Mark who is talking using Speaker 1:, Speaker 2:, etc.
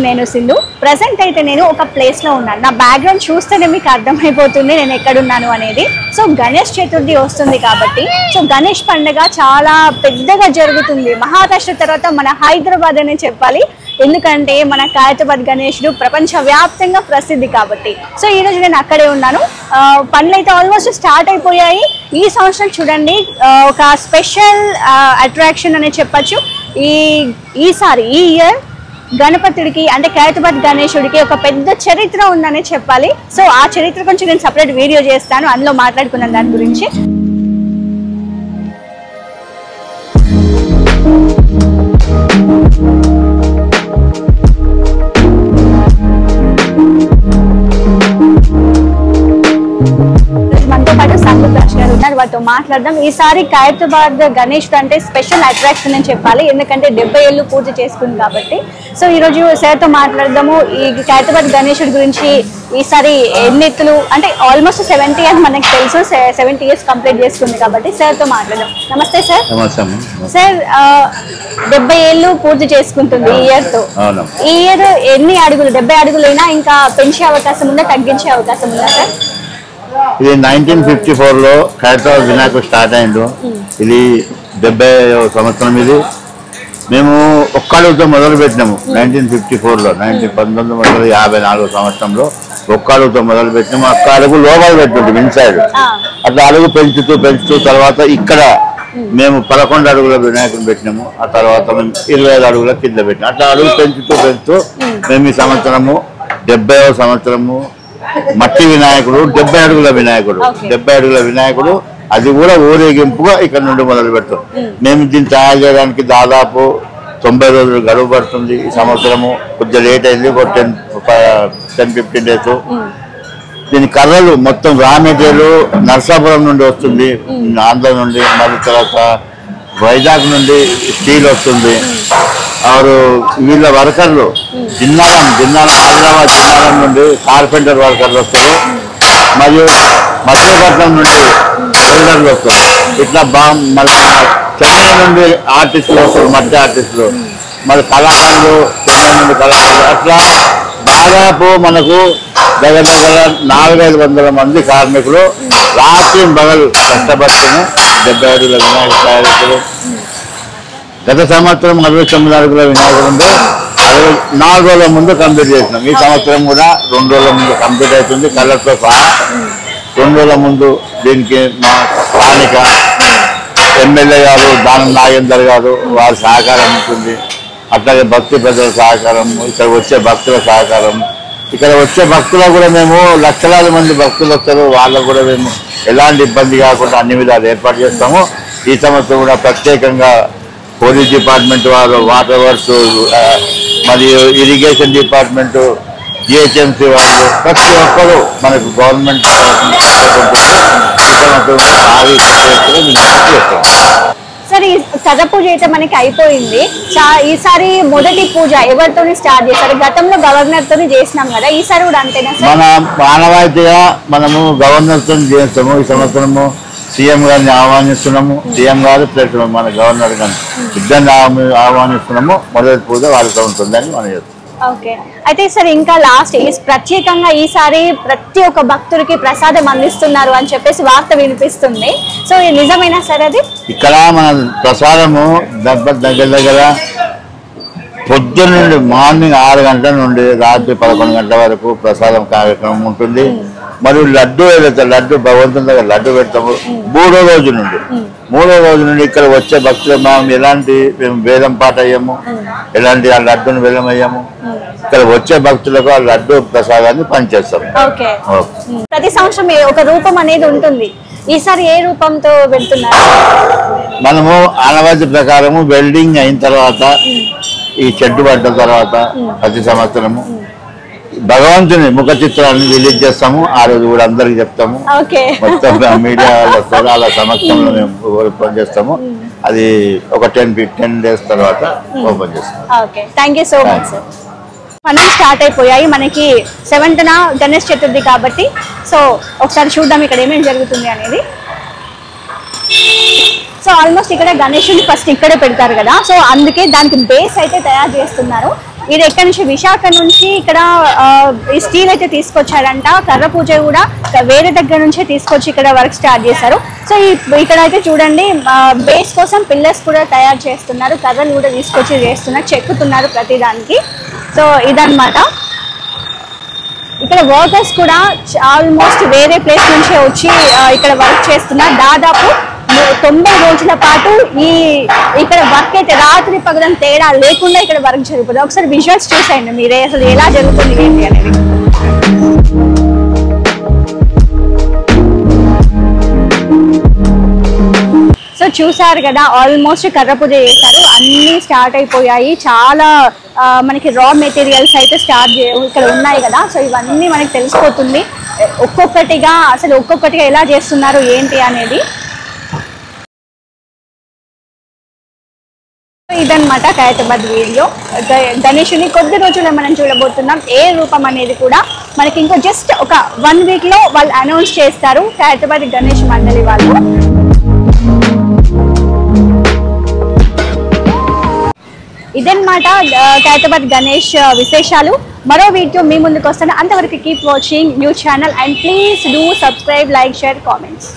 Speaker 1: నేను సింధు. ప్రెసెంట్ అయితే నేను ఒక ప్లేస్ లో ఉన్నాను. నా బ్యాక్గ్రౌండ్ చూస్తేనే మీకు అర్థమైపోతుంది నేను ఎక్కడున్నాను అనేది. సో గణేష్ చతుర్థి వస్తుంది కాబట్టి సో గణేష్ పండుగ చాలా పెద్దగా జరుగుతుంది. మహారాష్ట్ర తర్వాత మన హైదరాబాద్ అనే చెప్పాలి, ఎందుకంటే మన ఖైరతాబాద్ గణేశుడు ప్రపంచవ్యాప్తంగా ప్రసిద్ధి కాబట్టి. సో ఈరోజు నేను అక్కడే ఉన్నాను. పనులు అయితే ఆల్మోస్ట్ స్టార్ట్ అయిపోయాయి. ఈ సంవత్సరం చూడండి ఒక స్పెషల్ అట్రాక్షన్ అనే చెప్పచ్చు. ఈ ఇయర్ గణపతుడికి అంటే ఖైరతాబాద్ గణేశుడికి ఒక పెద్ద చరిత్ర ఉందనే చెప్పాలి. సో ఆ చరిత్ర గురించి నేను సపరేట్ వీడియో చేస్తాను, అందులో మాట్లాడుకున్నాను దాని గురించి. వాటితో మాట్లాడదాం. ఈసారి ఖైరతాబాద్ గణేశుడు అంటే స్పెషల్ అట్రాక్షన్ అని చెప్పాలి, ఎందుకంటే 70 ఏళ్ళు పూజ చేసుకుంది కాబట్టి. సో ఈరోజు సార్తో మాట్లాడదాము ఈ ఖైరతాబాద్ గణేశుడి గురించి. ఈసారి ఎన్ని ఎత్తులు అంటే ఆల్మోస్ట్ 70 అని మనకు తెలుసు, 70 ఇయర్స్ కంప్లీట్ చేసుకుంది కాబట్టి సార్తో మాట్లాడదాం. నమస్తే సార్. సార్ 70 ఏళ్ళు పూర్తి చేసుకుంటుంది ఈ ఇయర్ తో. ఈ ఇయర్ ఎన్ని అడుగులు? 70 అడుగులైనా ఇంకా పెంచే అవకాశం ఉందా, తగ్గించే అవకాశం ఉందా సార్?
Speaker 2: ఇది 1954 లో ఖైరతాబాద్ వినాయకుడు స్టార్ట్ అయిండు. ఇది 70వ సంవత్సరం. ఇది మేము ఒక్క అడుగుతో మొదలు పెట్టినాము 1954 లో. 1954 సంవత్సరంలో ఒక్క అడుగుతో మొదలు పెట్టినాము. ఒక్క అడుగు లోపల పెట్టుకుంటాం ఇన్సైడ్. అట్లా అడుగు పెంచుతూ తర్వాత ఇక్కడ మేము 11 అడుగుల వినాయకుడిని పెట్టినాము. ఆ తర్వాత మేము 25 అడుగుల కింద పెట్టినాం. అట్లా అడుగు పెంచుతూ మేము ఈ సంవత్సరము 70వ సంవత్సరము మట్టి వినాయకుడు, 70 అడుగుల వినాయకుడు. 70 అడుగుల వినాయకుడు అది కూడా ఊరేగింపుగా ఇక్కడ నుండి మొదలు పెడతాం. మేము దీన్ని తయారు చేయడానికి దాదాపు 90 రోజులు గడువు పడుతుంది. ఈ సంవత్సరము కొంచెం లేట్ అయింది, 10-15 డేస్. దీని కర్రలు మొత్తం రా మెటీరియల్ నర్సాపురం నుండి వస్తుంది, ఆంధ్ర నుండి, మళ్ళీ తర్వాత వైజాగ్ నుండి స్టీల్ వస్తుంది. వీళ్ళ వర్కర్లు జిన్నారం హైదరాబాద్ జిన్నారం నుండి కార్పెంటర్ వర్కర్లు వస్తారు, మరియు మచిలీపట్నం నుండి వెల్డర్లు వస్తారు. ఇట్లా మళ్ళీ చెన్నై నుండి ఆర్టిస్టులు వస్తారు, మధ్య ఆర్టిస్టులు, మరి కళాకారులు చెన్నై నుండి కళాకారులు. అట్లా దాదాపు మనకు దగ్గర 400-500 మంది కార్మికులు రాత్రి పగలు కష్టపడుతున్న 70 అడుగుల వినాయక తయారు. గత సంవత్సరం 69 అడుగుల వినాయకుడు ఉంటే 4 రోజుల ముందు కంప్లీట్ చేసినాం. ఈ సంవత్సరం కూడా 2 రోజుల ముందు కంప్లీట్ అవుతుంది. కలర్తో సహా 2 రోజుల ముందు దీనికి మా స్థానిక ఎమ్మెల్యే గారు దానం నాగేందర్ గారు వారి సహకారం ఉంటుంది. అట్లాగే భక్తి ప్రజల సహకారం, ఇక్కడ వచ్చే భక్తుల సహకారం. ఇక్కడ వచ్చే భక్తులకు కూడా మేము లక్షలాది మంది భక్తులు వస్తారు, వాళ్ళకు కూడా మేము ఎలాంటి ఇబ్బంది కాకుండా అన్ని విధాలు ఏర్పాటు చేస్తాము. ఈ సంవత్సరం కూడా ప్రత్యేకంగా పోలీస్ డిపార్ట్మెంట్ వారు, వాటర్ వర్క్స్, మరియు ఇరిగేషన్ డిపార్ట్మెంట్, జిహెచ్ఎంసీ వాళ్ళు, ప్రతి ఒక్కరు మనకు గవర్నమెంట్
Speaker 1: సార్. ఈ కథ పూజ అయితే మనకి అయిపోయింది. ఈసారి మొదటి పూజ ఎవరితో స్టార్ట్ చేశారు? గతంలో గవర్నర్ తో చేసినాం కదా, ఈసారి కూడా అంతేనా సార్?
Speaker 2: మన మానవాయితీగా మనము గవర్నర్ తో చేస్తాము. ఈ సంవత్సరము సీఎం గారిని ఆహ్వానిస్తున్నాము. సీఎం గారు ప్లస్ మన గవర్నర్ గారిని ఇద్దరిని ఆహ్వానిస్తున్నాము. మొదటి పూజ వాళ్ళతో ఉంటుందని మనం చేస్తాం.
Speaker 1: ఓకే. అయితే సార్ ఇంకా లాస్ట్ ప్రత్యేకంగా ఈసారి ప్రతి ఒక్క భక్తుడికి ప్రసాదం అందిస్తున్నారు అని చెప్పేసి వార్త వినిపిస్తుంది. సో ఇది నిజమేనా సార్? అది
Speaker 2: ఇక్కడ మన ప్రసాదము దగ్గర పొద్దున్న నుండి మార్నింగ్ 6 గంటల నుండి రాత్రి 11 గంటల వరకు ప్రసాదం కార్యక్రమం ఉంటుంది. మరియు లడ్డు ఏదైతే లడ్డు భగవంతుని దగ్గర లడ్డు పెడతాము. 3వ రోజు నుండి ఇక్కడ వచ్చే భక్తులు మనం ఎలాంటి మేము వేదం పాట అయ్యాము, ఎలాంటి ఆ లడ్డును వేదం అయ్యాము. ఇక్కడ వచ్చే భక్తులకు ఆ లడ్డు ప్రసాదాన్ని పనిచేస్తాము.
Speaker 1: ప్రతి సంవత్సరం ఒక రూపం అనేది ఉంటుంది. ఈసారి ఏ రూపంతో వెళ్తున్నారు?
Speaker 2: మనము ఆనవాయితీ ప్రకారము వెల్డింగ్ అయిన తర్వాత, ఈ చెడ్డు పడ్డ తర్వాత ప్రతి సంవత్సరము భగవంతుని ముఖ చిత్రాన్ని రిలీజ్ చేస్తాము. ఆ రోజు కూడా అందరికి చెప్తాము. మొత్తం మీడియా వాళ్ళ సమక్షంలో మేము ఓపెన్ చేస్తాము. అది ఒక 10 డేస్ తర్వాత ఓపెన్ చేస్తాం.
Speaker 1: Thank you so much sir. పనులు స్టార్ట్ అయిపోయాయి. మనకి 7th గణేష్ చతుర్థి కాబట్టి సో ఒకసారి చూద్దాం ఇక్కడ ఏమేమి జరుగుతుంది అనేది. సో ఆల్మోస్ట్ ఇక్కడ గణేశుని ఫస్ట్ ఇక్కడే పెడతారు కదా, సో అందుకే దానికి బేస్ అయితే తయారు చేస్తున్నారు. ఇది ఎక్కడి నుంచి విశాఖ నుంచి ఇక్కడ ఈ స్టీల్ అయితే తీసుకొచ్చారంట. కర్ర పూజ కూడా వేరే దగ్గర నుంచే తీసుకొచ్చి ఇక్కడ వర్క్ స్టార్ట్ చేశారు. సో ఇక్కడ అయితే చూడండి బేస్ కోసం పిల్లర్స్ కూడా తయారు చేస్తున్నారు, కర్రలు కూడా తీసుకొచ్చి చేస్తున్నారు, చెక్కుతున్నారు ప్రతి దానికి. సో ఇదన్నమాట. ఇక్కడ వర్కర్స్ కూడా ఆల్మోస్ట్ వేరే ప్లేస్ నుంచే వచ్చి ఇక్కడ వర్క్ చేస్తున్నారు. దాదాపు 90 రోజుల పాటు ఇక్కడ వర్క్ అయితే రాత్రి పగలం తేడా లేకుండా ఇక్కడ వర్క్ జరుగుతుంది. ఒకసారి విజువల్స్ చూసేయండి మీరే అసలు ఎలా జరుగుతుంది ఏంటి అనేది. సో చూసారు కదా, ఆల్మోస్ట్ కర్ర పూజ చేశారు, అన్నీ స్టార్ట్ అయిపోయాయి. చాలా మనకి రా మెటీరియల్స్ అయితే ఇక్కడ ఉన్నాయి కదా. సో ఇవన్నీ మనకి తెలిసిపోతుంది ఒక్కొక్కటిగా ఎలా చేస్తున్నారు ఏంటి అనేది. ఇదన్నమాట ఖైరతాబాద్ వీడియో. గణేషుని కొద్ది రోజుల్లో మనం చూడబోతున్నాం. ఏ రూపం అనేది కూడా మనకి ఇంకో జస్ట్ ఒక 1 వీక్ లో వాళ్ళు అనౌన్స్ చేస్తారు, ఖైరతాబాద్ గణేష్ మండలి వాళ్ళు. ఇదన్నమాట ఖైరతాబాద్ గణేష్ విశేషాలు. మరో వీడియో మీ ముందుకు వస్తాను. అంతవరకు keep watching news channel and please do subscribe, like, share, comments.